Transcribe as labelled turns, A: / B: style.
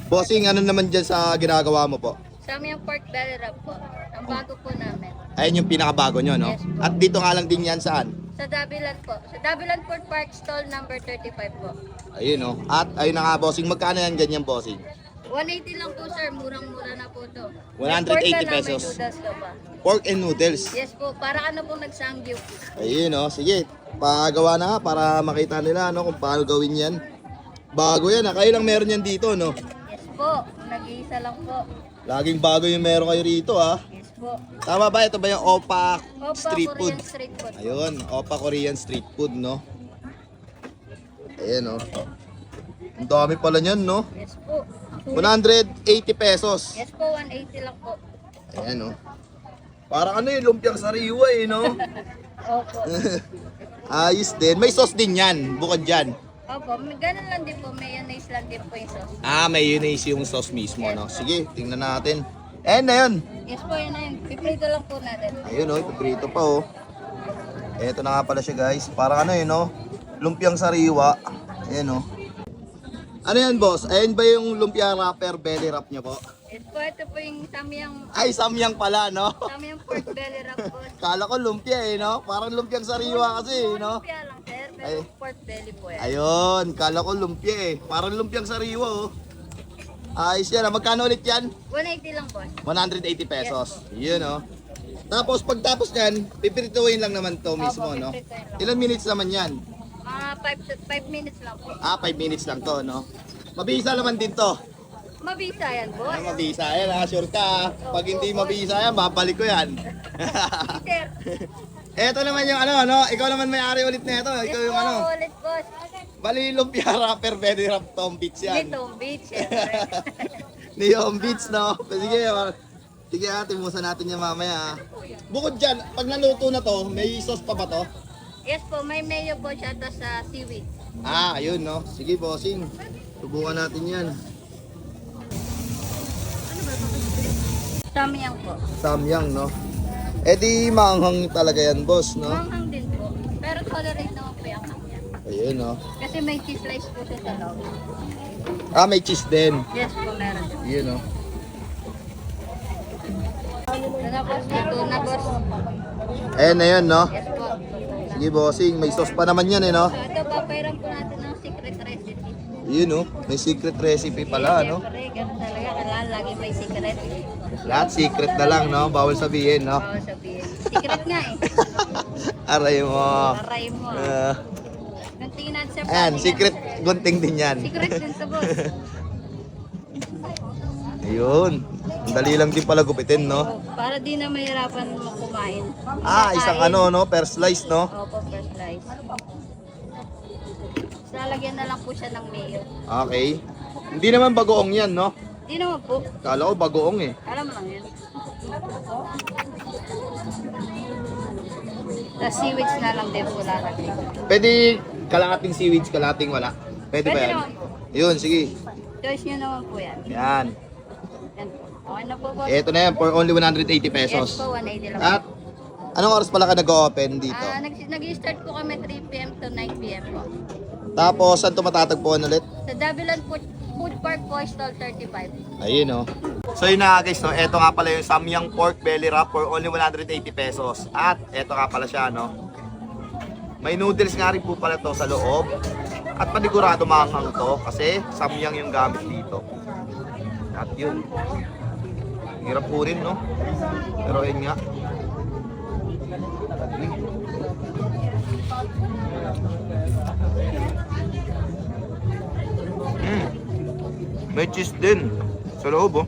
A: Bossing, ano naman dyan sa ginagawa mo po?
B: Samyang pork belly wrap po. Ang bago po namin.
A: Ayun yung pinakabago nyo, no?
B: Yes po.
A: At dito nga lang din yan saan?
B: Sa Dabilan po. Sa Dabilan Food Park stall number 35 po.
A: Ayun, no? At ayun na nga, bossing. Magkano yan ganyan, bossing?
B: 180 lang po sir. Murang-mura na po to.
A: 180 pesos.
B: May noodles ka pa.
A: Pork and noodles.
B: Yes po. Para ano pong nagsangyup.
A: Ayun, no? Sige, pagawa na nga para makita nila, no? Kung paano gawin yan. Bago yan, ha? Kayo lang meron yan dito, no?
B: Yes po. Nag-iisa lang po.
A: Laging bago yung meron kayo rito, ha?
B: Yes po.
A: Tama ba? Ito ba yung Opa
B: Opa
A: Street Food?
B: Korean Street Food.
A: Ayun, Opa Korean Street Food, no? Ayan, no? Ang dami pala niyan, no?
B: Yes po.
A: 180 pesos.
B: Yes po. 180 lang po.
A: Ayan, no? Parang ano yung lumpiang sariwa, eh, no?
B: Opo.
A: Ayos din. May sauce din yan, bukod dyan.
B: Opo. Ganun lang din po. Mayonnaise lang din po yung sauce.
A: Ah, may mayonnaise yung sauce mismo, no? Sige, tingnan natin. And na yun.
B: Yes po. Yun na yun. Piprito lang po natin.
A: Ayun, oh, ipiprito pa, oh. Eto na nga pala siya, guys. Parang ano yun, no? Lumpiang sariwa. Ayan, oh. Ano yan, boss? Ayan ba yung lumpia wrapper belly wrap niya po?
B: Yes po. Ito po yung samyang
A: Ay, samyang pala, no?
B: pork belly wrap po.
A: Kala ko lumpia, eh, no? Parang lumpiang sariwa kasi, eh, no?
B: Lumpia lang sir. Pero
A: Ay.
B: pork belly po yan.
A: Ayun, kala ko lumpia, eh. Parang lumpiang sariwa, oh. Ayos yan, ah. Magkano ulit yan?
B: 180 lang po.
A: 180 pesos. Yun, oh. Tapos, pagtapos yan, pipirituin lang naman to mismo,
B: Opo,
A: no?
B: pipirituin lang.
A: Ilan minutes naman yan?
B: Mga 5 minutes lang po.
A: Ah, 5 minutes lang to, no? Mabisa naman din to.
B: Mabisa yan po.
A: Ah, mabisa yan, ha? Sure ka, ha? Pag hindi mabisa yan, babalik ko yan.
B: Sir.
A: Eto naman yung ano, no? Ikaw naman may-ari ulit na ito. Ikaw yung ano.
B: Ulit boss.
A: Bali, lumpia wrapper, belly wrap, Tom Beach yan.
B: Dito, beach. Siyempre.
A: Ni Tom Beach, no? Sige, sige, timusan natin yan mamaya, ha? Bukod dyan, pag naluto na to, may sauce pa ba to?
B: Yes po, may mayo po siya to sa seaweed.
A: Ah, ayun, no? Sige, bossing. Subukan natin yan.
B: Samyang po.
A: Samyang, no? Eh di, maanghang talaga yan, boss, no?
B: Manghang din po. Pero tolerate naman po yung kanya.
A: Ayun, no?
B: Kasi may cheese slice po siya sa loob.
A: Ah, may cheese din.
B: Yes po, meron.
A: Yun, no?
B: Tapos dito na boss.
A: Ayan na yun, no?
B: Yes po.
A: Sige, bossing. May sauce pa naman yan, eh, no?
B: So ito, papairan po natin ng secret recipe.
A: Yun, no? May secret recipe pala, no?
B: Siyempre, ganun talaga. Kailangan lagi may secret.
A: Lahat secret na lang, no? Bawal sabihin, no?
B: Bawal sabihin. Secret nga eh.
A: Aray mo.
B: Aray mo. Gantingin natin sa
A: Ayan,
B: paningan.
A: secret gunting din yan.
B: Secret din to boss.
A: Ayun. Ang dali lang din pala gupitin, no?
B: Oh, para di na mahirapan mo kumain.
A: Ah, isang
B: Kakain.
A: ano, no? Per slice, no?
B: Opo, first slice. Lalagyan na lang po siya ng mayo.
A: Okay. Hindi naman bagoong yan, no?
B: Di naman po.
A: Kala ko bagoong, eh.
B: Alam mo lang yan. Tapos seaweeds na lang din po lalagyan.
A: Pwede kalahating seaweeds, kalahating wala. Pwede ba
B: Pwede
A: yan?
B: naman po.
A: Yun, sige.
B: Choice nyo naman po yan.
A: Yan.
B: Yan po. Okay na po boss.
A: Ito na yan, for only 180 pesos.
B: Yes po, 180 lang.
A: At, anong oras pala ka nag-open dito?
B: Nag-start po kami 3 p.m. to 9 p.m. po.
A: Tapos, saan ito matatagpuan ulit?
B: Sa Davilan Food Park po, stall 35.
A: Ayun, no? So, yun na nga, guys, no? Ito nga pala yung Samyang Pork Belly Wrap for only 180 pesos. At, ito nga pala siya, no? May noodles nga rin po pala to sa loob. At panigurado maanghang to kasi Samyang yung gamit dito. At yun. Hirap po rin, no? Pero yun nga. May cheese din sa loob, oh.